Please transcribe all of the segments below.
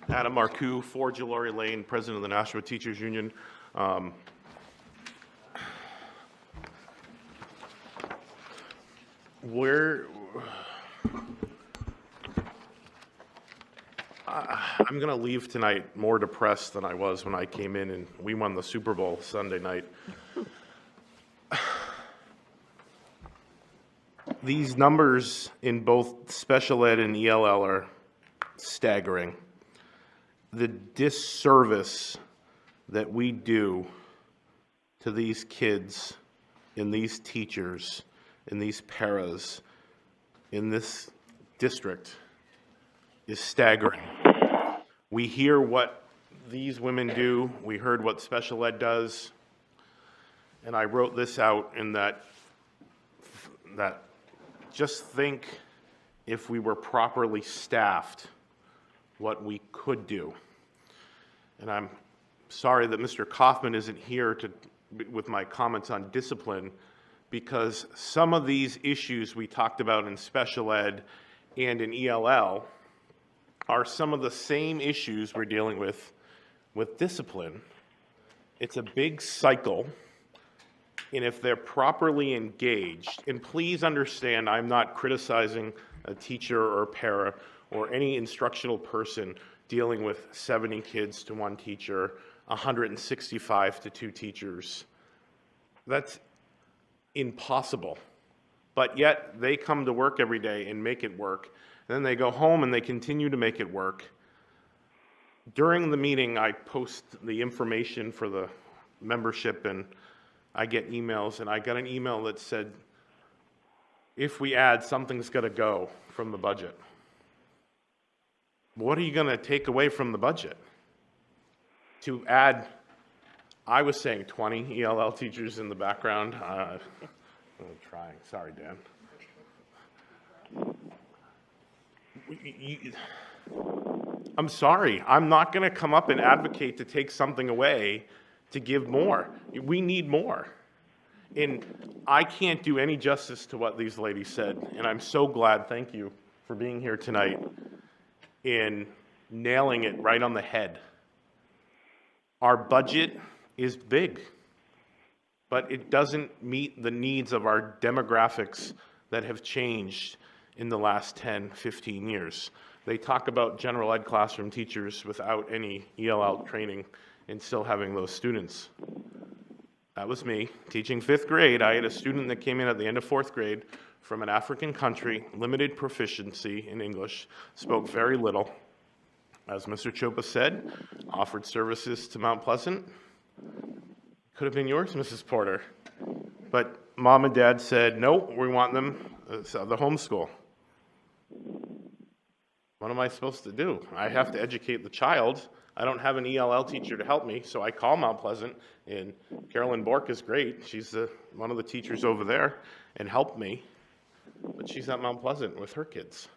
Adam Marcoux, 4 Gelori Lane, President of the National Teachers Union. I'm going to leave tonight more depressed than I was when I came in and we won the Super Bowl Sunday night. These numbers in both special ed and ELL are staggering. The disservice that we do to these kids and these teachers and these paras in this district is staggering. We hear what these women do. We heard what special ed does. And I wrote this out in that just think if we were properly staffed, what we could do. And I'm sorry that Mr. Kaufman isn't here with my comments on discipline, because some of these issues we talked about in special ed and in ELL are some of the same issues we're dealing with discipline. It's a big cycle. And if they're properly engaged, and please understand, I'm not criticizing a teacher or a para or any instructional person dealing with 70 kids to one teacher, 165 to 2 teachers. That's impossible. But yet they come to work every day and make it work. Then they go home and they continue to make it work. During the meeting, I post the information for the membership and I get emails, and I got an email that said, if we add, something's got to go from the budget. What are you going to take away from the budget? To add, I was saying 20 ELL teachers in the background. I'm trying. Sorry, Dan. I'm sorry. I'm not going to come up and advocate to take something away to give more. We need more. And I can't do any justice to what these ladies said. And I'm so glad, thank you for being here tonight in nailing it right on the head. Our budget is big, but it doesn't meet the needs of our demographics that have changed in the last 10, 15 years. They talk about general ed classroom teachers without any ELL training and still having those students. That was me, teaching 5th grade. I had a student that came in at the end of 4th grade from an African country, limited proficiency in English, spoke very little. As Mr. Chopa said, offered services to Mount Pleasant. Could have been yours, Mrs. Porter. But mom and dad said, no, we want them the homeschool. What am I supposed to do? I have to educate the child. I don't have an ELL teacher to help me, so I call Mount Pleasant, and Carolyn Bork is great. She's one of the teachers over there and helped me, but she's at Mount Pleasant with her kids.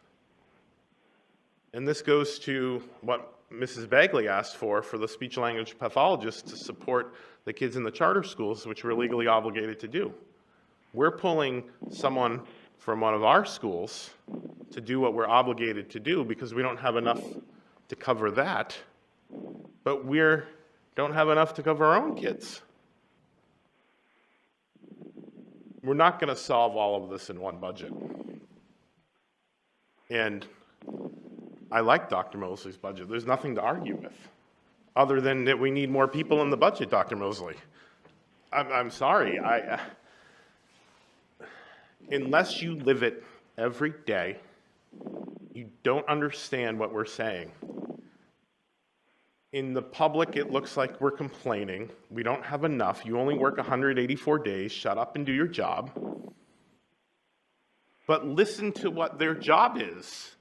And this goes to what Mrs. Bagley asked for the speech-language pathologist to support the kids in the charter schools, which we're legally obligated to do. We're pulling someone from one of our schools to do what we're obligated to do because we don't have enough to cover that. But we don't have enough to cover our own kids. We're not going to solve all of this in one budget. And I like Dr. Mosley's budget. There's nothing to argue with, other than that we need more people in the budget, Dr. Mosley. I'm sorry. Unless you live it every day, you don't understand what we're saying. In the public, it looks like we're complaining. We don't have enough. You only work 184 days. Shut up and do your job. But listen to what their job is.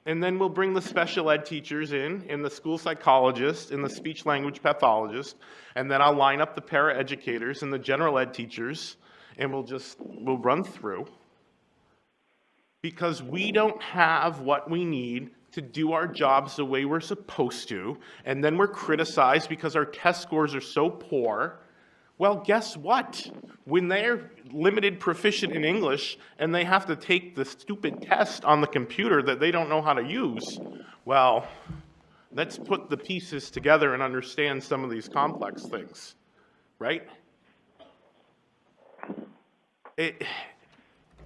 And then we'll bring the special ed teachers in, and the school psychologist, and the speech-language pathologist, and then I'll line up the para-educators and the general ed teachers, and we'll run through. Because we don't have what we need to do our jobs the way we're supposed to, and then we're criticized because our test scores are so poor. Well, guess what? When they're limited proficient in English and they have to take the stupid test on the computer that they don't know how to use, well, Let's put the pieces together and understand some of these complex things, right?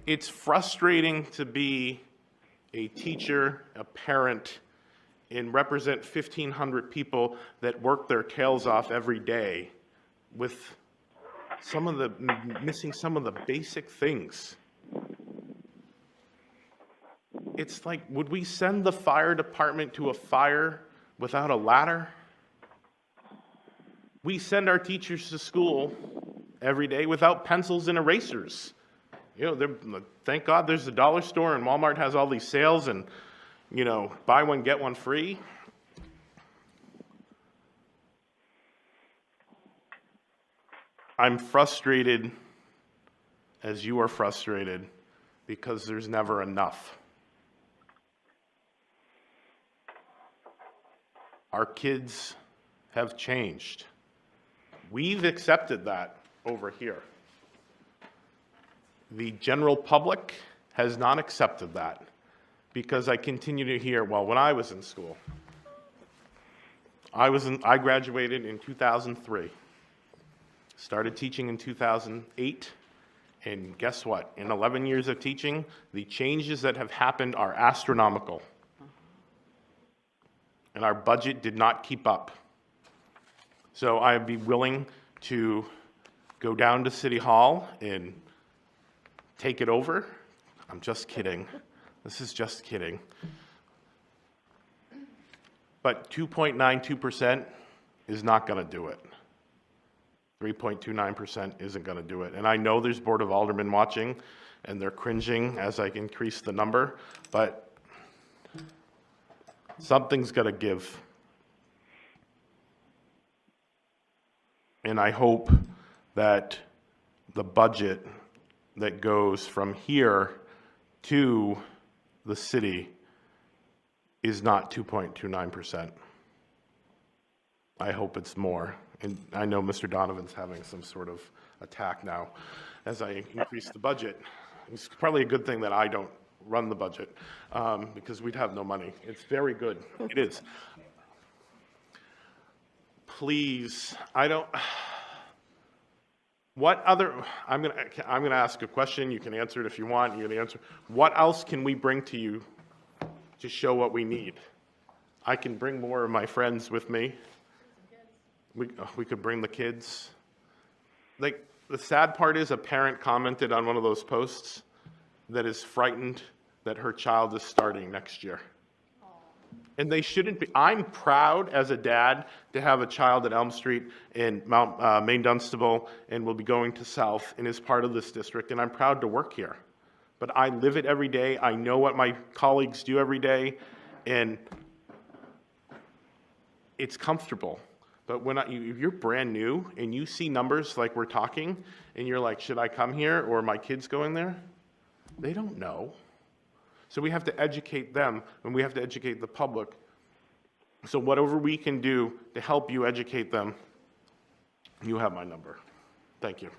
It's frustrating to be a teacher, a parent, and represent 1,500 people that work their tails off every day with missing some of the basic things. It's like, would we send the fire department to a fire without a ladder? We send our teachers to school every day without pencils and erasers. You know, thank God there's a dollar store and Walmart has all these sales and, you know, buy one, get one free. I'm frustrated as you are frustrated because there's never enough. Our kids have changed. We've accepted that over here. The general public has not accepted that because I continue to hear, well, when I was in school, I graduated in 2003, started teaching in 2008, and guess what? In 11 years of teaching, the changes that have happened are astronomical. And our budget did not keep up. So I'd be willing to go down to City Hall and take it over. I'm just kidding. This is just kidding. But 2.92% is not going to do it. 3.29% isn't going to do it. And I know there's Board of Aldermen watching, and they're cringing as I increase the number, but something's got to give. And I hope that the budget that goes from here to the city is not 2.29%. I hope it's more. And I know Mr. Donovan's having some sort of attack now as I increase the budget. It's probably a good thing that I don't run the budget because we'd have no money. It's very good. It is. Please, what other, I'm gonna ask a question. You can answer it if you want. You're gonna answer. What else can we bring to you to show what we need? I can bring more of my friends with me. We could bring the kids. Like, the sad part is a parent commented on one of those posts that is frightened that her child is starting next year. And they shouldn't be. I'm proud as a dad to have a child at Elm Street in Maine Dunstable and will be going to South and is part of this district, and I'm proud to work here. But I live it every day. I know what my colleagues do every day, and it's comfortable. But when if you're brand new and you see numbers like we're talking, and you're like, should I come here or are my kids going there? They don't know. So we have to educate them, and we have to educate the public. So whatever we can do to help you educate them, you have my number. Thank you.